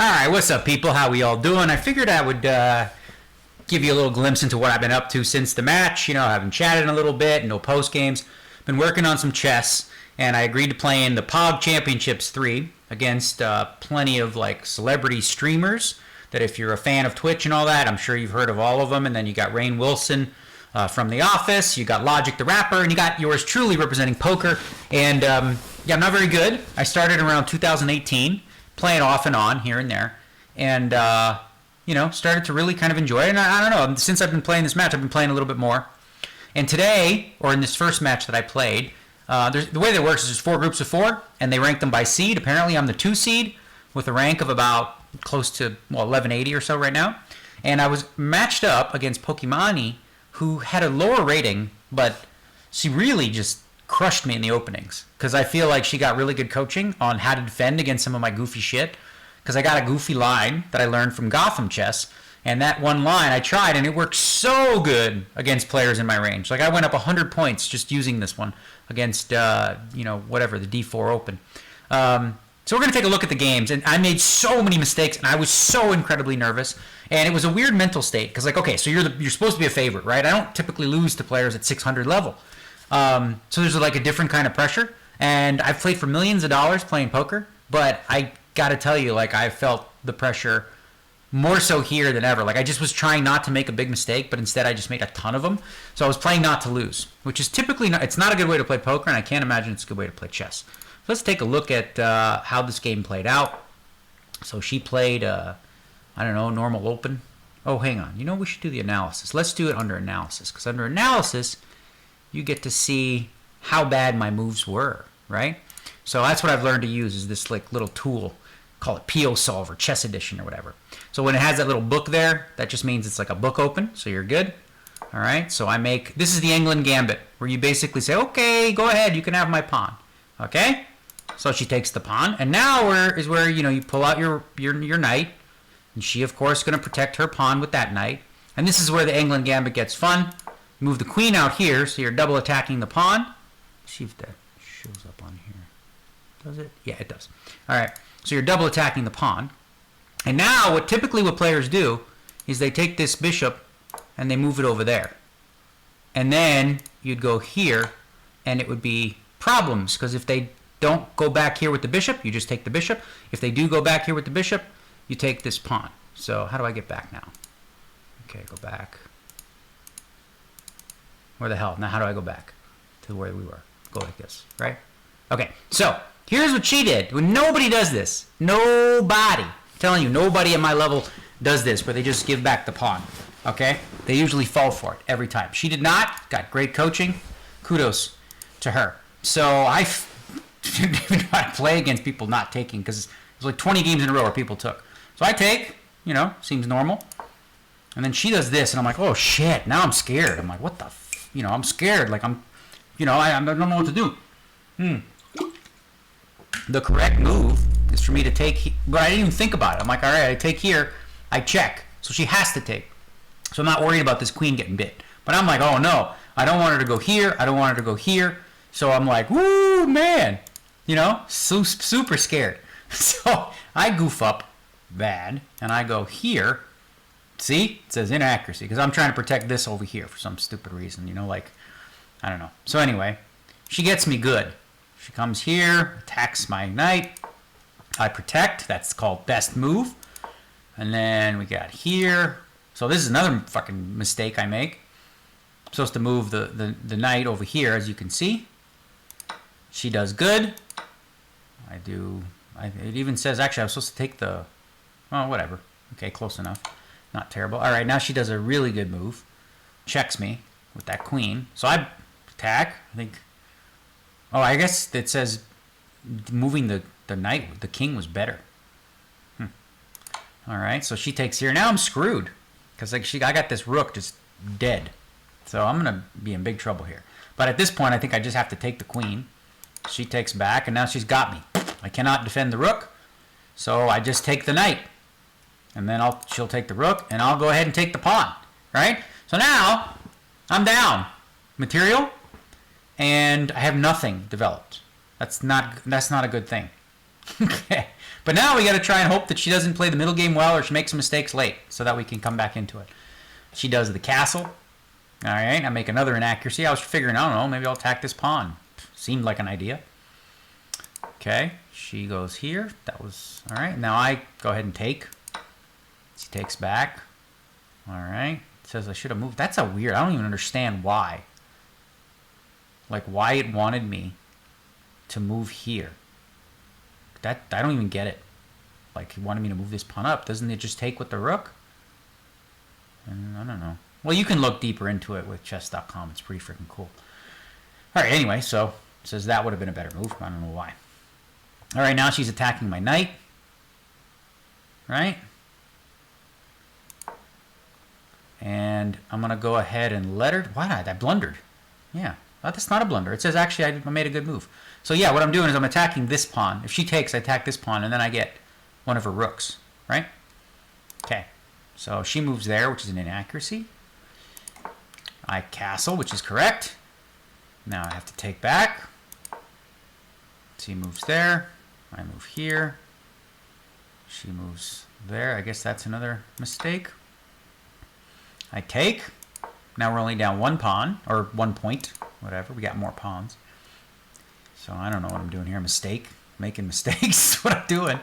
Alright, what's up people? How we all doing? I figured I would give you a little glimpse into what I've been up to since the match. You know, I haven't chatted in a little bit, no post games. Been working on some chess, and I agreed to play in the PogChamps 3 against plenty of like celebrity streamers that if you're a fan of Twitch and all that, I'm sure you've heard of all of them. And then you got Rainn Wilson from The Office, you got Logic the Rapper, and you got yours truly representing poker. And yeah, I'm not very good. I started around 2018. Playing off and on here and there, and you know, started to really kind of enjoy it. And I don't know, since I've been playing this match, I've been playing a little bit more. And today, or in this first match that I played, the way that it works is there's 4 groups of 4, and they rank them by seed. Apparently, I'm the 2 seed with a rank of about close to 1180 or so right now. And I was matched up against Pokimane, who had a lower rating, but she really just crushed me in the openings because I feel like she got really good coaching on how to defend against some of my goofy shit, because I got a goofy line that I learned from Gotham Chess, and that one line I tried and it worked so good against players in my range. Like I went up 100 points just using this one against you know, whatever, the D4 Open. So we're going to take a look at the games, and I made so many mistakes and I was so incredibly nervous, and it was a weird mental state because like, okay, so you're supposed to be a favorite, right? I don't typically lose to players at 600 level. So there's like a different kind of pressure, and I've played for millions of dollars playing poker, but I gotta tell you, like I felt the pressure more so here than ever. Like I just was trying not to make a big mistake, but instead I just made a ton of them. So I was playing not to lose, which is typically not, it's not a good way to play poker, and I can't imagine it's a good way to play chess. So let's take a look at how this game played out. So she played, I don't know, normal open. Oh, hang on. You know, we should do the analysis. Let's do it under analysis, because under analysis, you get to see how bad my moves were, right? So that's what I've learned to use, is this like little tool, call it PO Solver, Chess Edition or whatever. So when it has that little book there, that just means it's like a book open, so you're good. All right, so I make, this is the England Gambit, where you basically say, okay, go ahead, you can have my pawn, okay? So she takes the pawn, and now is where you know, you pull out your knight, and she, of course, is going to protect her pawn with that knight. And this is where the England Gambit gets fun. Move the queen out here, so you're double attacking the pawn. Let's see if that shows up on here. Does it? Yeah, it does. All right, so you're double attacking the pawn. And now what players do is they take this bishop and they move it over there. And then you'd go here, and it would be problems, because if they don't go back here with the bishop, you just take the bishop. If they do go back here with the bishop, you take this pawn. So how do I get back now? Okay, go back. Where the hell? Now how do I go back to where we were? Go like this, right? Okay, so here's what she did. When nobody does this. Nobody. I'm telling you, nobody at my level does this, where they just give back the pawn, okay? They usually fall for it every time. She did not. Got great coaching. Kudos to her. So I didn't even know how to play against people not taking, because it was like 20 games in a row where people took. So I take, you know, seems normal. And then she does this, and I'm like, oh shit, now I'm scared. I'm like, what the you know, I'm scared. Like I'm, you know, I don't know what to do. The correct move is for me to take, but I didn't even think about it. I'm like, all right, I take here, I check. So she has to take. So I'm not worried about this queen getting bit. But I'm like, oh no, I don't want her to go here. I don't want her to go here. So I'm like, woo, man, you know, super scared. So I goof up bad, and I go here. See, it says inaccuracy, because I'm trying to protect this over here for some stupid reason, you know, like, I don't know. So anyway, she gets me good. She comes here, attacks my knight. I protect. That's called best move. And then we got here. So this is another fucking mistake I make. I'm supposed to move the knight over here, as you can see. She does good. I do. It even says, actually, I was supposed to take the, oh, whatever. Okay, close enough. Not terrible. All right, now she does a really good move. Checks me with that queen. So I attack. I think. Oh, I guess it says moving the knight, the king was better. All right, so she takes here. Now I'm screwed, because like I got this rook just dead. So I'm gonna be in big trouble here. But at this point, I think I just have to take the queen. She takes back, and now she's got me. I cannot defend the rook, so I just take the knight. And then she'll take the rook, and I'll go ahead and take the pawn, right? So now, I'm down material, and I have nothing developed. That's not a good thing. Okay. But now we got to try and hope that she doesn't play the middle game well or she makes mistakes late so that we can come back into it. She does the castle. All right, I make another inaccuracy. I was figuring, I don't know, maybe I'll attack this pawn. Seemed like an idea. Okay, she goes here. That was, all right. Now I go ahead and take. She takes back. All right. It says I should have moved. That's a weird, I don't even understand why. Like why it wanted me to move here. That I don't even get it. Like he wanted me to move this pawn up. Doesn't it just take with the rook? I don't know. Well, you can look deeper into it with chess.com. It's pretty freaking cool. All right, anyway, so it says that would have been a better move. I don't know why. All right, now she's attacking my knight. Right? And I'm going to go ahead and let her... Why did I blundered? Yeah, that's not a blunder. It says actually I made a good move. So yeah, what I'm doing is I'm attacking this pawn. If she takes, I attack this pawn, and then I get one of her rooks. Right? Okay. So she moves there, which is an inaccuracy. I castle, which is correct. Now I have to take back. She moves there. I move here. She moves there. I guess that's another mistake. I take. Now we're only down one pawn, or 1 point, whatever. We got more pawns. So I don't know what I'm doing here. Mistake. Making mistakes. What I'm doing.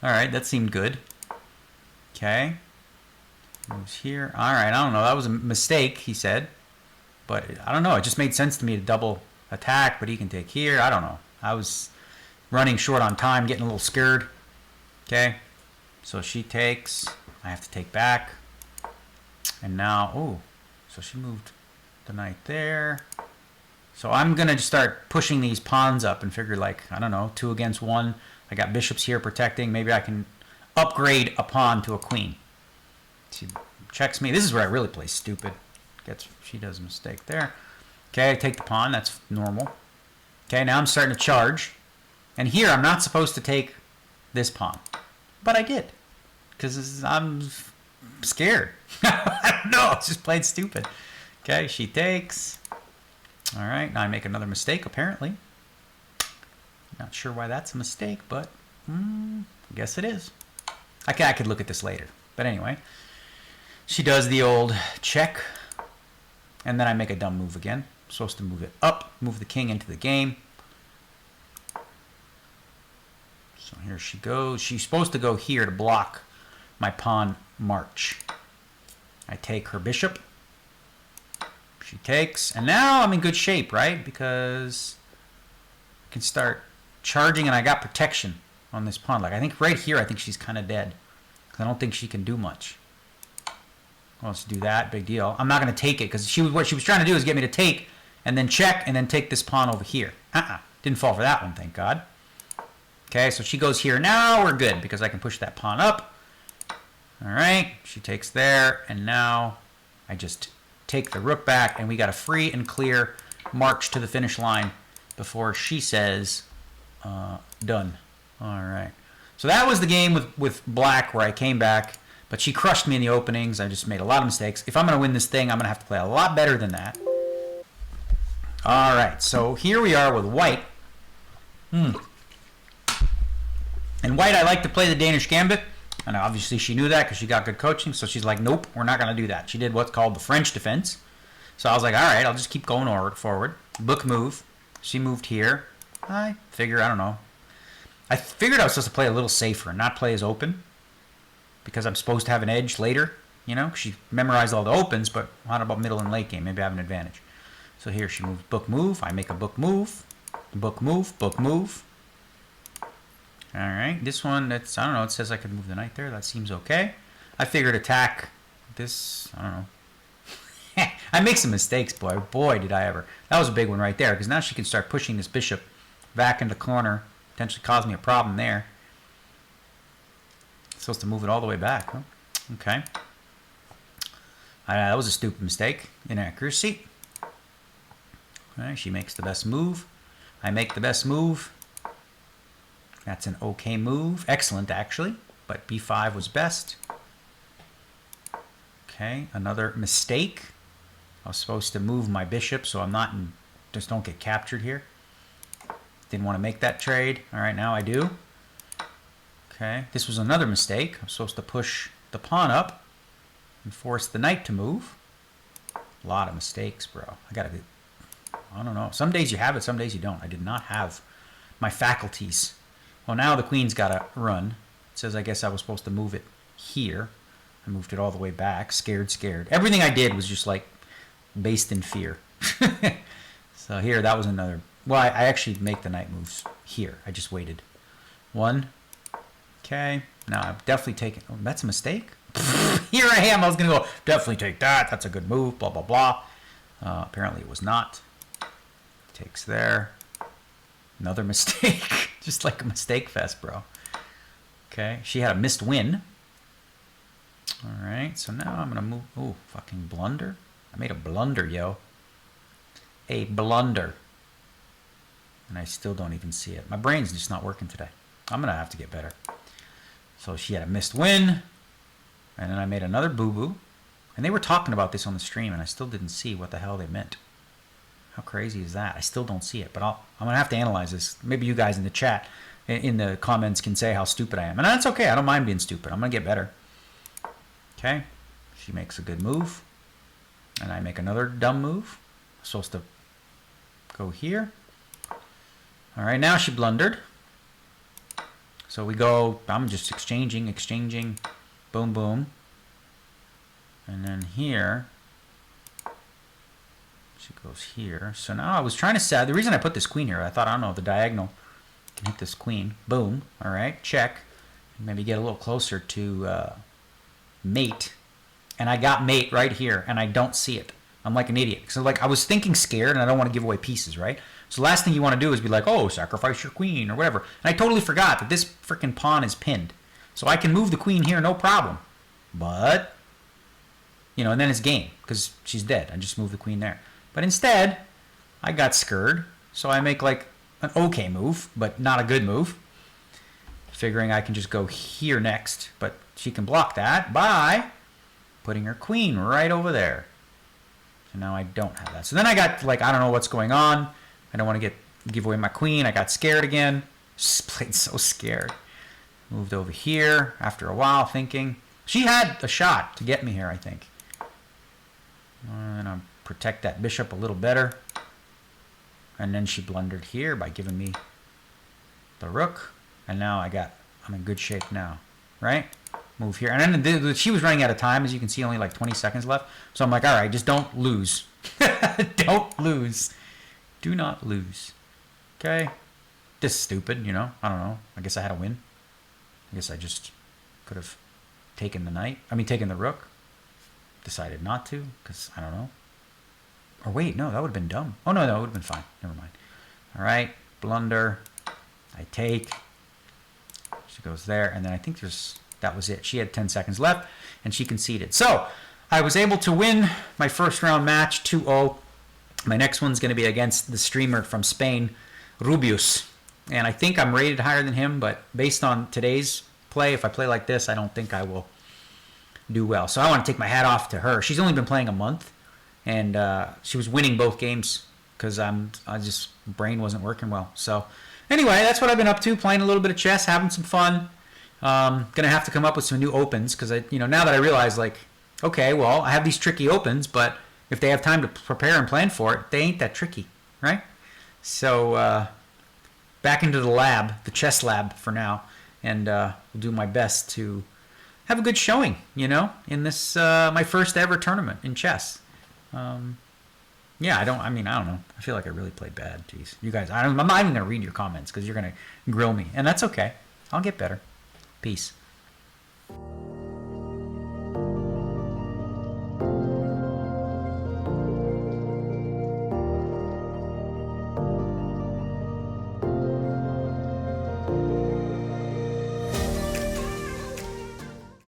All right, that seemed good. Okay. Moves here. All right, I don't know. That was a mistake, he said. But I don't know. It just made sense to me to double attack, but he can take here. I don't know. I was running short on time, getting a little scared. Okay. So she takes. I have to take back. And now, oh, so she moved the knight there. So I'm going to start pushing these pawns up and figure like, I don't know, 2 against 1. I got bishops here protecting. Maybe I can upgrade a pawn to a queen. She checks me. This is where I really play stupid. She does a mistake there. Okay, I take the pawn. That's normal. Okay, now I'm starting to charge. And here I'm not supposed to take this pawn. But I did. Because I'm scared. I don't know. It's just plain stupid. Okay, she takes. All right, now I make another mistake, apparently. Not sure why that's a mistake, but I guess it is. I could look at this later. But anyway, she does the old check. And then I make a dumb move again. I'm supposed to move it up, move the king into the game. So here she goes. She's supposed to go here to block my pawn march. I take her bishop. She takes. And now I'm in good shape, right? Because I can start charging and I got protection on this pawn. Like I think right here, I think she's kind of dead. Because I don't think she can do much. Well, let's do that. Big deal. I'm not going to take it because what she was trying to do is get me to take and then check and then take this pawn over here. Didn't fall for that one, thank God. Okay, so she goes here. Now we're good because I can push that pawn up. All right, she takes there, and now I just take the rook back, and we got a free and clear march to the finish line before she says done. All right. So that was the game with black where I came back. But she crushed me in the openings. I just made a lot of mistakes. If I'm going to win this thing, I'm going to have to play a lot better than that. All right, so here we are with white. And white, I like to play the Danish Gambit. And obviously she knew that because she got good coaching. So she's like, nope, we're not going to do that. She did what's called the French defense. So I was like, all right, I'll just keep going forward. Book move. She moved here. I figure, I don't know. I figured I was supposed to play a little safer and not play as open. Because I'm supposed to have an edge later, you know. She memorized all the opens, but what about middle and late game? Maybe I have an advantage. So here she moves book move. I make a book move. Book move. Book move. All right. This one, that's, I don't know. It says I could move the knight there. That seems okay. I figured attack this. I don't know. I make some mistakes, boy. Boy, did I ever. That was a big one right there. Because now she can start pushing this bishop back into the corner. Potentially cause me a problem there. Supposed to move it all the way back, huh? Okay. That was a stupid mistake. Inaccuracy. Okay, she makes the best move. I make the best move. That's an okay move. Excellent, actually. But b5 was best. Okay, another mistake. I was supposed to move my bishop so I'm not in... Just don't get captured here. Didn't want to make that trade. All right, now I do. Okay, this was another mistake. I'm supposed to push the pawn up and force the knight to move. A lot of mistakes, bro. I don't know. Some days you have it, some days you don't. I did not have my faculties. Well, now the queen's got to run. It says I guess I was supposed to move it here. I moved it all the way back. Scared. Everything I did was just like based in fear. So here, that was another. Well, I actually make the knight moves here. I just waited. One. Okay. Now I've definitely taken. Oh, that's a mistake. Here I am. I was gonna go. Definitely take that. That's a good move. Blah blah blah. Apparently it was not. Takes there. Another mistake. Just like a mistake fest, bro. Okay. She had a missed win. All right. So now I'm gonna move. Oh, fucking blunder. I made a blunder, yo. A blunder. And I still don't even see it. My brain's just not working today. I'm going to have to get better. So she had a missed win. And then I made another boo-boo. And they were talking about this on the stream, and I still didn't see what the hell they meant. How crazy is that? I still don't see it. But I'm going to have to analyze this. Maybe you guys in the chat, in the comments, can say how stupid I am. And that's okay. I don't mind being stupid. I'm going to get better. Okay. She makes a good move. And I make another dumb move. I'm supposed to go here. All right, now she blundered. So we go, I'm just exchanging, boom, boom. And then here, she goes here. So now I was trying to set, the reason I put this queen here, I thought, I don't know, the diagonal can hit this queen. Boom, all right, check. Maybe get a little closer to mate. And I got mate right here, and I don't see it. I'm like an idiot. So like I was thinking scared, and I don't want to give away pieces, right? So the last thing you want to do is be like, oh, sacrifice your queen or whatever. And I totally forgot that this freaking pawn is pinned. So I can move the queen here, no problem. But, you know, and then it's game because she's dead. I just move the queen there. But instead, I got scared. So I make like an okay move, but not a good move. Figuring I can just go here next. But she can block that by putting her queen right over there. So now I don't have that. So then I got like, I don't know what's going on. I don't want to give away my queen. I got scared again. Just played so scared. Moved over here after a while thinking. She had a shot to get me here, I think. And I'll protect that bishop a little better. And then she blundered here by giving me the rook. And now I'm in good shape now, right? Move here. And then she was running out of time. As you can see, only like 20 seconds left. So I'm like, all right, just don't lose. Don't lose. Do not lose. Okay? This is stupid, you know? I don't know. I guess I had a win. I guess I just could have taken the knight. I mean, taken the rook. Decided not to, because I don't know. Or wait, no, that would have been dumb. Oh, no, it would have been fine. Never mind. All right. Blunder. I take. She goes there. And then I think that was it. She had 10 seconds left, and she conceded. So I was able to win my first round match 2-0. My next one's going to be against the streamer from Spain, Rubius. And I think I'm rated higher than him, but based on today's play, if I play like this, I don't think I will do well. So I want to take my hat off to her. She's only been playing a month, and she was winning both games because brain wasn't working well. So anyway, that's what I've been up to, playing a little bit of chess, having some fun. Gonna have to come up with some new opens because now that I realize, like, okay, well, I have these tricky opens, but if they have time to prepare and plan for it, they ain't that tricky, right? So back into the lab, the chess lab for now, and will do my best to have a good showing, in this my first ever tournament in chess. Yeah, I don't know. I feel like I really played bad. Jeez, you guys, I'm not even gonna read your comments because you're gonna grill me, and that's okay. I'll get better. Peace.